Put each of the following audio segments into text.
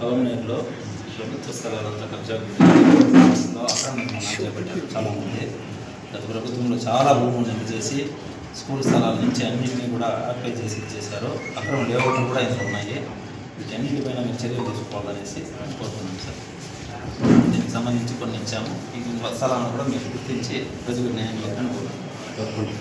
పవన్లో ప్రభుత్వ స్థలాలంతా కబ్జా చేపట్టారు చాలామంది. గత ప్రభుత్వంలో చాలా భూములు జమ చేసి స్కూల్ స్థలాల నుంచి అన్నింటినీ కూడా ఆక్యుపై చేసి ఇచ్చేశారు. అక్రమ లేఅవుట్లు కూడా ఇందులో ఉన్నాయి. వీటన్నిటిపైన మీరు చర్యలు తీసుకోవాలనేసి కోరుతున్నాం సార్. దీనికి సంబంధించి కొన్ని ఇచ్చాము. ఈ స్థలాలను కూడా మీరు గుర్తించి ప్రజలకు న్యాయం చేయాలని కోరుకుంటున్నాం.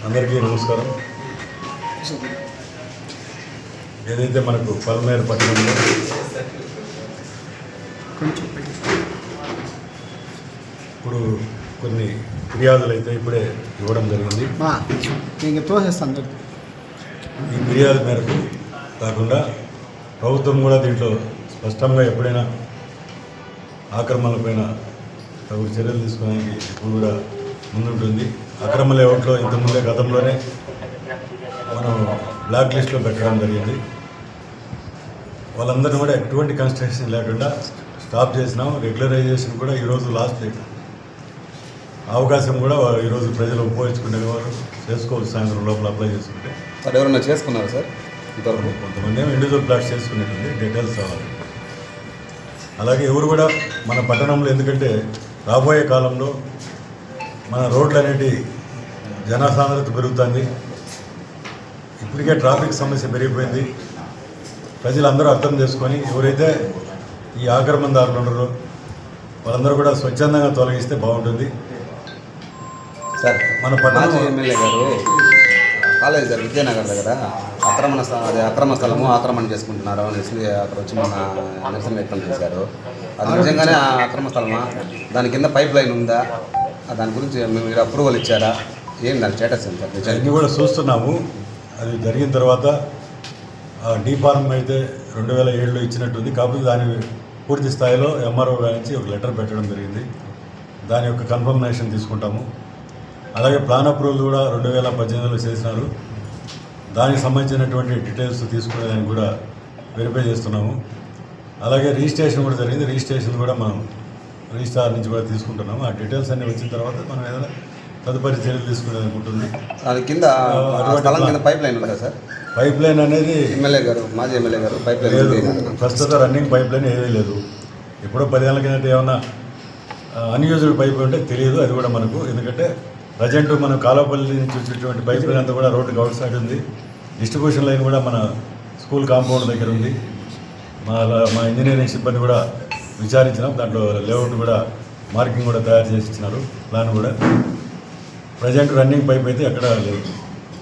అందరికీ నమస్కారం. ఏదైతే మనకు పల్మేరు పట్టణంలో ఇప్పుడు కొన్ని ఫిర్యాదులు అయితే ఇప్పుడే ఇవ్వడం జరిగింది. ఈ ఫిర్యాదు మేరకు కాకుండా ప్రభుత్వం కూడా దీంట్లో స్పష్టంగా ఎప్పుడైనా ఆక్రమణలపైన తగు చర్యలు తీసుకోవడానికి ఇప్పుడు కూడా ముందుంటుంది. అక్రమ లేఅవుట్లో ఇంతకుముందే గతంలోనే మనం బ్లాక్ లిస్ట్లో పెట్టడం జరిగింది. వాళ్ళందరినీ కూడా ఎటువంటి కన్స్ట్రక్షన్ లేకుండా స్టాప్ చేసినాం. రెగ్యులరైజేషన్ కూడా ఈరోజు లాస్ట్ డేట్ అవకాశం కూడా ఈరోజు ప్రజలు ఉపయోగించుకునే వారు చేసుకోవచ్చు. సాయంత్రం లోపల అప్లై చేసుకుంటే ఎవరైనా చేసుకున్నారు సార్? ఇంతవరకు కొంతమంది ఏమో ఇండివిజువల్ ప్లాట్స్ చేసుకునేటువంటి డీటెయిల్స్ కావాలి. అలాగే ఎవరు కూడా మన పట్టణంలో, ఎందుకంటే రాబోయే కాలంలో మన రోడ్లు అనేటి జనసాంద్రత పెరుగుతుంది. ఇప్పటికే ట్రాఫిక్ సమస్య పెరిగిపోయింది. ప్రజలందరూ అర్థం చేసుకొని ఎవరైతే ఈ ఆక్రమణదారులు ఉన్నారో వాళ్ళందరూ కూడా స్వచ్ఛందంగా తొలగిస్తే బాగుంటుంది. సార్, మన పట్టణ ఎమ్మెల్యే గారు కాలేజ్ గారు విద్యానగర్ దగ్గర అక్రమ స్థలము ఆక్రమణ చేసుకుంటున్నారు అనేసి అక్కడ వచ్చి మన నిరసన వ్యక్తం చేశారు. అది నిజంగానే అక్రమ స్థలమా? దాని కింద పైప్ లైన్ ఉందా? దాని గురించి మీరు అప్రూవల్ ఇచ్చారా? ఏం దాని స్టేటస్ ఎంత? అన్నీ కూడా చూస్తున్నాము. అది జరిగిన తర్వాత డీ ఫార్మ్ అయితే 2007లో ఇచ్చినట్టుంది. కాకపోతే దాని పూర్తి స్థాయిలో ఎంఆర్ఓ గారి నుంచి ఒక లెటర్ పెట్టడం జరిగింది. దాని యొక్క కన్ఫర్మేషన్ తీసుకుంటాము. అలాగే ప్లాన్ అప్రూవల్ కూడా 2018లో చేసినారు. దానికి సంబంధించినటువంటి డీటెయిల్స్ తీసుకునేదానికి కూడా వెరిఫై చేస్తున్నాము. అలాగే రిజిస్ట్రేషన్ కూడా జరిగింది. రిజిస్ట్రేషన్ కూడా మనం రిజిస్ట్రార్ నుంచి కూడా తీసుకుంటున్నాము. ఆ డీటెయిల్స్ అన్నీ వచ్చిన తర్వాత మనం ఏదైనా తదుపరి చర్యలు తీసుకునేదానికి ఉంటుంది. దాని కింద పైప్ లైన్ ఉందా సార్? పైప్ లైన్ అనేది ఎమ్మెల్యే గారు, మాజీ ఎమ్మెల్యే గారు పైప్ లైన్ ప్రస్తుతం రన్నింగ్ పైప్ లైన్ ఏమీ లేదు. ఎప్పుడో 10 ఏళ్ళ కిందట ఏమన్నా అన్యూజ్డ్ పైప్ ఉంటే తెలియదు. అది కూడా మనకు, ఎందుకంటే ప్రజెంట్ మన కాలపల్లి నుంచి వచ్చేటువంటి పైప్ లైన్ అంతా కూడా రోడ్డుకి అవుట్ సైడ్ ఉంది. డిస్ట్రిబ్యూషన్ లైన్ కూడా మన స్కూల్ కాంపౌండ్ దగ్గర ఉంది. మా ఇంజనీరింగ్ సిబ్బంది కూడా విచారించినాం. దాంట్లో లేఅవుట్ కూడా మార్కింగ్ కూడా తయారు చేసి ఇచ్చినారు. ప్లాన్ కూడా ప్రజెంట్ రన్నింగ్ పైప్ అయితే ఎక్కడ లేదు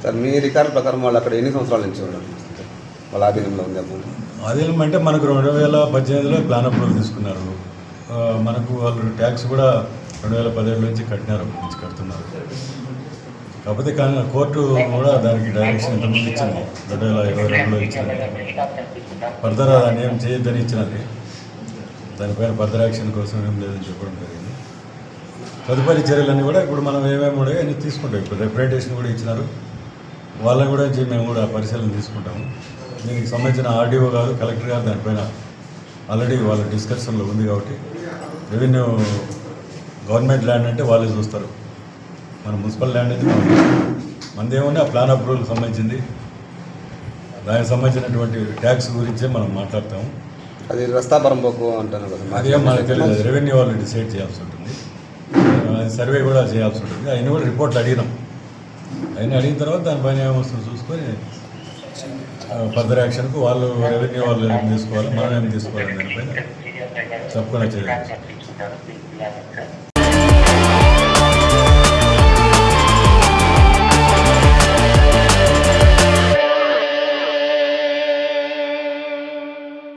సార్. మీ రికార్డు ప్రకారం వాళ్ళు అక్కడ ఎన్ని సంవత్సరాల నుంచి ఉన్నారు? వాళ్ళ ఆధీనంలో ఉంది అమౌంట్? ఆధీనం అంటే మనకు 2018లో ప్లాన్ అప్రూవల్ తీసుకున్నారు. మనకు వాళ్ళు ట్యాక్స్ కూడా 2017 నుంచి కట్టినారు, నుంచి కడుతున్నారు. కాకపోతే కానీ కోర్టు కూడా దానికి డైరెక్షన్ ఇంతకుముందు ఇచ్చింది, 2022లో ఇచ్చినది. ఫర్దర్ దాన్ని ఏం చేయొద్దని ఇచ్చినది. దానిపైన ఫర్దర్ యాక్షన్ కోసం ఏం లేదని చెప్పడం జరిగింది. తదుపరి చర్యలన్నీ కూడా ఇప్పుడు మనం ఏమేమి కూడా అన్నీ తీసుకుంటాం. ఇప్పుడు రిప్రజెంటేషన్ కూడా ఇచ్చినారు. వాళ్ళని కూడా మేము కూడా పరిశీలన తీసుకుంటాము. దీనికి సంబంధించిన ఆర్డీఓ గారు, కలెక్టర్ గారు దానిపైన ఆల్రెడీ వాళ్ళ డిస్కషన్లో ఉంది. కాబట్టి రెవెన్యూ గవర్నమెంట్ ల్యాండ్ అంటే వాళ్ళే చూస్తారు. మన మున్సిపల్ ల్యాండ్ అయితే మనదేమన్నా ఆ ప్లాన్ అప్రూవల్కి సంబంధించింది. దానికి సంబంధించినటువంటి ట్యాక్స్ గురించే మనం మాట్లాడతాము. అది రస్తాపురం పోకు అంటాను కదా, అదేం మనకు తెలియదు. రెవెన్యూ వాళ్ళు డిసైడ్ చేయాల్సి ఉంటుంది. సర్వే కూడా చేయాల్సి ఉంటుంది. అయినా కూడా రిపోర్ట్లు అడిగినాం. అయినా అడిగిన తర్వాత దానిపైన ఏమొస్తుందో చూసుకొని ఫర్దర్ యాక్షన్కు వాళ్ళు రెవెన్యూ వాళ్ళు ఏం తీసుకోవాలి, మనం ఏం తీసుకోవాలి దానిపైన తప్పకుండా చేయాలి.